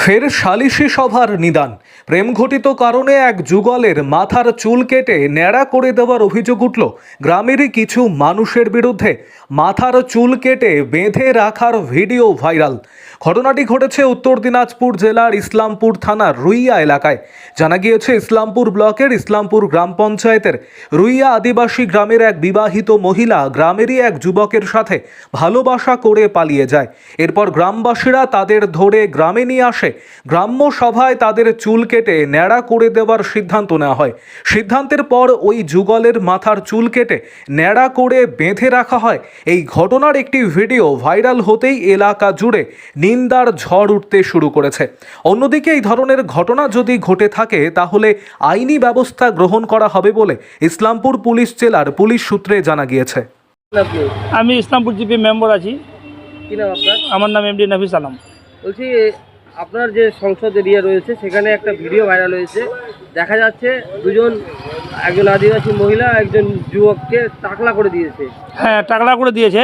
ফের সালিশি সভার নিদান। প্রেমঘটিত কারণে এক যুগলের মাথার চুল কেটে ন্যাড়া করে দেওয়ার অভিযোগ উঠল গ্রামেরই কিছু মানুষের বিরুদ্ধে। মাথার চুল কেটে বেঁধে রাখার ভিডিও ভাইরাল। ঘটনাটি ঘটেছে উত্তর দিনাজপুর জেলার ইসলামপুর থানার রুইয়া এলাকায়। জানা গিয়েছে, ইসলামপুর ব্লকের ইসলামপুর গ্রাম পঞ্চায়েতের রুইয়া আদিবাসী গ্রামের এক বিবাহিত মহিলা গ্রামেরই এক যুবকের সাথে ভালোবাসা করে পালিয়ে যায়। এরপর গ্রামবাসীরা তাদের ধরে গ্রামে নিয়ে আসে। গ্রাম্য সভায় তাদের চুল কেটে ন্যাড়া করে দেওয়ার সিদ্ধান্ত নেওয়া হয়। সিদ্ধান্তের পর ওই যুগলের মাথার চুল কেটে ন্যাড়া করে বেঁধে রাখা হয়। এই ঘটনার একটি ভিডিও ভাইরাল হতেই এলাকা জুড়ে নিন্দার ঝড় উঠতে শুরু করেছে। অন্যদিকে এই ধরনের ঘটনা যদি ঘটে থাকে তাহলে আইনি ব্যবস্থা গ্রহণ করা হবে বলে ইসলামপুর পুলিশ জেলার পুলিশ সূত্রে জানা গিয়েছে। আমি ইসলামপুর জিপি মেম্বার আছি। কি নাম আপনার? আমার নাম এমডি নাফিস আলম। বলছি, আপনার যে সংসদ এরিয়া রয়েছে সেখানে একটা ভিডিও ভাইরাল হয়েছে। দেখা যাচ্ছে একজন আদিবাসী মহিলা একজন যুবককে টাকলা করে দিয়েছে। হ্যাঁ, টাকলা করে দিয়েছে।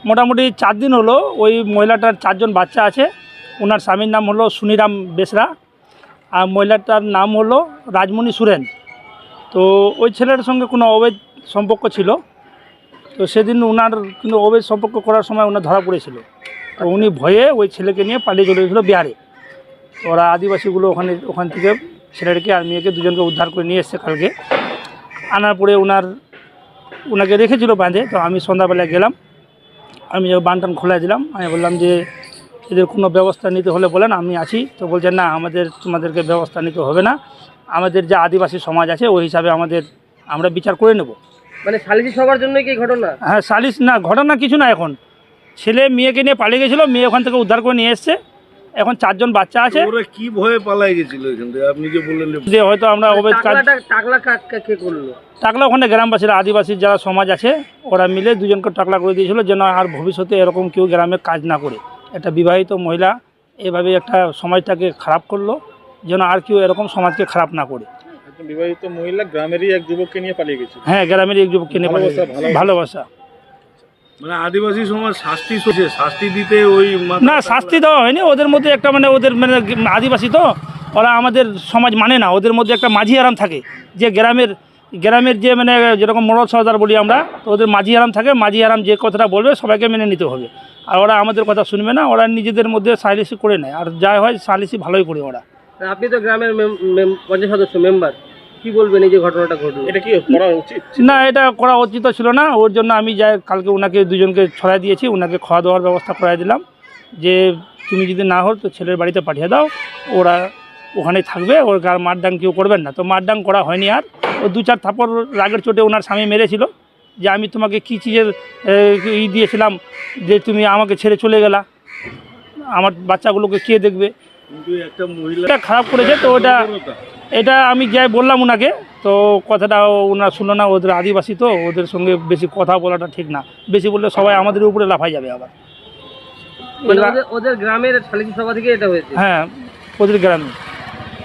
মোটামুটি 4 দিন হলো। ওই মহিলাটার 4 জন বাচ্চা আছে। ওনার স্বামীর নাম হলো সুনিরাম বেসরা, আর মহিলাটার নাম হলো রাজমণি সুরেন। তো ওই ছেলের সঙ্গে কোনো অবৈধ সম্পর্ক ছিল। তো সেদিন ওনার কিন্তু অবৈধ সম্পর্ক করার সময় ওনার ধরা পড়েছিল। তো উনি ভয়ে ওই ছেলেকে নিয়ে পালিয়ে চলে গেছিলো বিহারে। তো ওরা আদিবাসীগুলো ওখান থেকে ছেলেটাকে আর মেয়েকে দুজনকে উদ্ধার করে নিয়ে এসছে কালকে। আনার পরে ওনাকে রেখেছিল বাঁধে। তো আমি সন্ধ্যাবেলায় গেলাম, আমি বানটান খোলা দিলাম। আমি বললাম যে এদের কোনো ব্যবস্থা নিতে হলে বলেন, আমি আছি। তো বলছেন না, তোমাদেরকে ব্যবস্থা নিতে হবে না, আমাদের যে আদিবাসী সমাজ আছে ওই হিসাবে আমরা বিচার করে নেব। মানে সালিসি সবার জন্য কি ঘটনা? হ্যাঁ, সালিশ না, ঘটনা কিছু না। এখন ছেলে মেয়েকে নিয়ে পালিয়ে গেছিলো, মেয়ে ওখান থেকে উদ্ধার করে নিয়ে এসছে। এখন 4 জন বাচ্চা আছে। ওরা কি ভয়ে পালাই গেছিল এখান থেকে? আপনি যে বললেন যে হয়তো আমরা অবৈধ কাজ। টাকলা কে করলো? টাকলা ওখানে গ্রামবাসীরা, আদিবাসী যারা সমাজ আছে ওরা মিলে 2 জনকে টাকলা করে দিয়েছিল, যেন আর ভবিষ্যতে এরকম কেউ গ্রামে কাজ না করে। একটা বিবাহিত মহিলা এভাবে একটা সমাজটাকে খারাপ করলো, যেন আর কেউ এরকম সমাজকে খারাপ না করে। বিবাহিত মহিলা গ্রামেরই এক যুবককে নিয়ে পালিয়ে গেছে। হ্যাঁ, গ্রামেরই এক যুবককে নিয়ে পালিয়ে গেছে। ভালোবাসা। মানে আদিবাসী সমাজ শাস্তি দিতে ওই না, শাস্তি দেওয়া হয়নি। ওদের মধ্যে একটা ওদের আদিবাসী তো ওরা আমাদের সমাজ মানে না। ওদের মধ্যে একটা মাঝি আরাম থাকে, যে গ্রামের যে যেরকম মোড়ল সর্দার বলি আমরা, তো ওদের মাঝি আরাম থাকে। মাঝি আরাম যে কথাটা বলবে সবাইকে মেনে নিতে হবে। আর ওরা আমাদের কথা শুনবে না। ওরা নিজেদের মধ্যে সালিসি করে নেয়, আর যা হয় সালিসি ভালোই করে ওরা। আপনি তো গ্রামের পঞ্চায়েত সদস্য মেম্বার, কি বলবেন এই যে ঘটনাটা ঘটলো? এটা কি করা উচিত? না, এটা করা উচিত ছিল না। ওর জন্য আমি কালকে ওনাকে 2 জনকে ছড়াই দিয়েছি। ওনাকে খাওয়া দাওয়ার ব্যবস্থা করাই দিলাম, যে তুমি যদি না হও তো ছেলের বাড়িতে পাঠিয়ে দাও, ওরা ওখানেই থাকবে, ওর আর মারডাং কেউ করবেন না। তো মারডাং করা হয়নি। আর ও 2-4 থাপ্পড় রাগের চোটে ওনার স্বামী মেরেছিল, যে আমি তোমাকে কী চিজের দিয়েছিলাম যে তুমি আমাকে ছেড়ে চলে গেলা, আমার বাচ্চাগুলোকে কে দেখবে। কিন্তু একটা মহিলা এটা খারাপ করেছে। তো এটা আমি যাই বললাম ওনাকে, তো কথাটা ওনারা শুনলো না। ওদের আদিবাসী তো, ওদের সঙ্গে বেশি কথা বলাটা ঠিক না। বেশি বললে সবাই আমাদের উপরে লাফাই যাবে আবার। ওদের গ্রামের সালিসি সভা থেকে এটা হয়েছে? হ্যাঁ, ওদের গ্রামে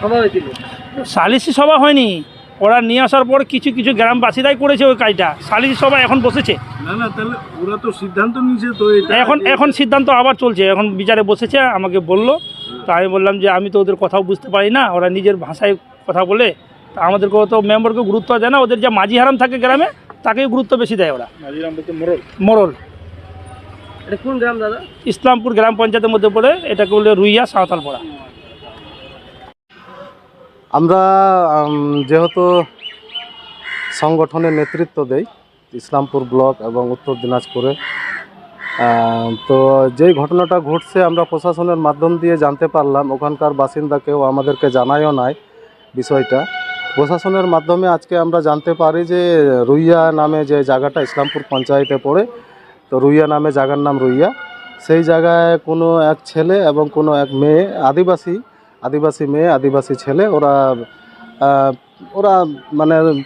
সভা হয়েছিল। সালিসি সভা হয়নি, ওরা নিয়ে আসার পর কিছু কিছু গ্রামবাসীরাই করেছে ওই কাজটা। সালিসি সভা এখন বসেছে না, তাহলে ওরা তো সিদ্ধান্ত নিয়েছে। তো এখন সিদ্ধান্ত আবার চলছে। এখন বিচারে বসেছে, আমাকে বললো। তো আমি বললাম যে আমি তো ওদের কথাও বুঝতে পারি না, ওরা নিজের ভাষায় কথা বলে। তা আমাদেরকে তো মেম্বারকে গুরুত্ব দেয় না। ওদের যে মাঝি হারাম থাকে গ্রামে, তাকেই গুরুত্ব বেশি দেয় ওরা। মাঝি হারাম বলতে মোড়ল। এটা কোন গ্রাম দাদা? ইসলামপুর গ্রাম পঞ্চায়েতের মধ্যে পড়ে। এটাকে বলে রুইয়া সাঁওতালপাড়া। আমরা যেহেতু সংগঠনের নেতৃত্ব দেই ইসলামপুর ব্লক এবং উত্তর দিনাজপুরে, তো যেই ঘটনাটা ঘটছে আমরা প্রশাসনের মাধ্যম দিয়ে জানতে পারলাম। ওখানকার বাসিন্দা কেউ আমাদেরকে জানায়ও নাই বিষয়টা। প্রশাসনের মাধ্যমে আজকে আমরা জানতে পারি যে রুইয়া নামে যে জায়গাটা ইসলামপুর পঞ্চায়েতে পড়ে, তো রুইয়া নামে জায়গার নাম রুইয়া। সেই জায়গায় কোনো এক ছেলে এবং কোনো এক মেয়ে, আদিবাসী মেয়ে আদিবাসী ছেলে, ওরা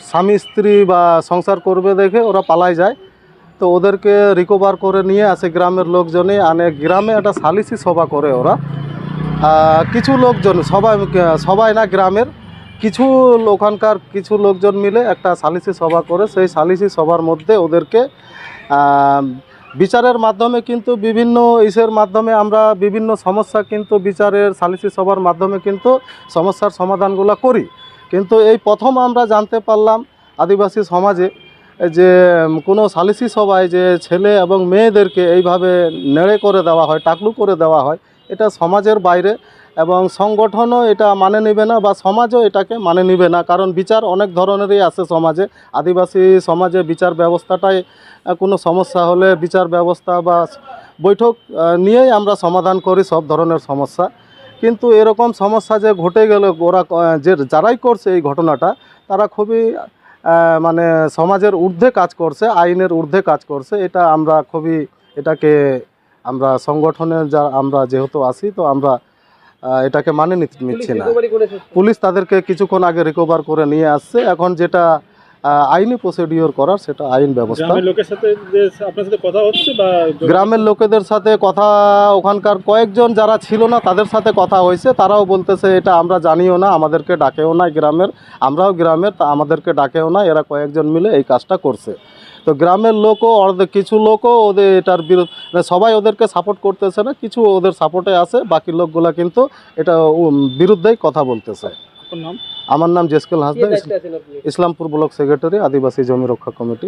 স্বামী স্ত্রী বা সংসার করবে দেখে ওরা পালাই যায়। তো ওদেরকে রিকভার করে নিয়ে আসে গ্রামের লোকজনে আনে। গ্রামে একটা সালিসি সভা করে ওরা। কিছু লোকজন, সবাই না, গ্রামের ওখানকার কিছু লোকজন মিলে একটা সালিসি সভা করে। সেই সালিসি সভার মধ্যে ওদেরকে বিচারের মাধ্যমে কিন্তু বিভিন্ন ইসের মাধ্যমে আমরা বিভিন্ন সমস্যা কিন্তু বিচারের সালিসি সভার মাধ্যমে কিন্তু সমস্যার সমাধানগুলো করি। কিন্তু এই প্রথম আমরা জানতে পারলাম আদিবাসী সমাজে যে কোনো সালিসি সভায় যে ছেলে এবং মেয়েদেরকে এইভাবে নেড়ে করে দেওয়া হয়, টাকলু করে দেওয়া হয়, এটা সমাজের বাইরে এবং সংগঠনও এটা মানে নেবে না বা সমাজও এটাকে মানে নেবে না। কারণ বিচার অনেক ধরনেরই আছে সমাজে। আদিবাসী সমাজে বিচার ব্যবস্থাটাই কোনো সমস্যা হলে বিচার ব্যবস্থা বা বৈঠক নিয়েই আমরা সমাধান করি সব ধরনের সমস্যা। কিন্তু এরকম সমস্যা যে ঘটে গেল, ওরা যে যারাই করছে এই ঘটনাটা, তারা খুবই মানে সমাজের ঊর্ধ্বে কাজ করছে, আইনের ঊর্ধ্বে কাজ করছে। এটা আমরা খুবই এটাকে আমরা সংগঠনের আমরা যেহেতু আছি, তো আমরা এটাকে মানে নিচ্ছি না। পুলিশ তাদেরকে কিছুক্ষণ আগে রিকভার করে নিয়ে আসছে। এখন যেটা আইনি প্রসিডিওর করার সেটা আইন ব্যবস্থা। গ্রামের লোকের সাথে যে আপনার সাথে কথা হচ্ছে বা গ্রামের লোকেদের সাথে কথা, ওখানকার কয়েকজন যারা ছিল না তাদের সাথে কথা হয়েছে। তারাও বলতেছে এটা আমরা জানিও না, আমাদেরকে ডাকেও না গ্রামের, আমরাও গ্রামের, তা আমাদেরকে ডাকেও না। এরা কয়েকজন মিলে এই কাজটা করছে। তো গ্রামের লোকও কিছু লোকও ওদের এটার বিরুদ্ধে, সবাই ওদেরকে সাপোর্ট করতেছে না, কিছু ওদের সাপোর্টে আছে, বাকি লোকগুলা কিন্তু এটা বিরুদ্ধেই কথা বলতেছে। আপনার নাম? আমার নাম জেসকেল হাসদা, দায়িত্বে আছেন আপনি? ইসলামপুর ব্লক সেক্রেটারি, আদিবাসী জমি রক্ষা কমিটি।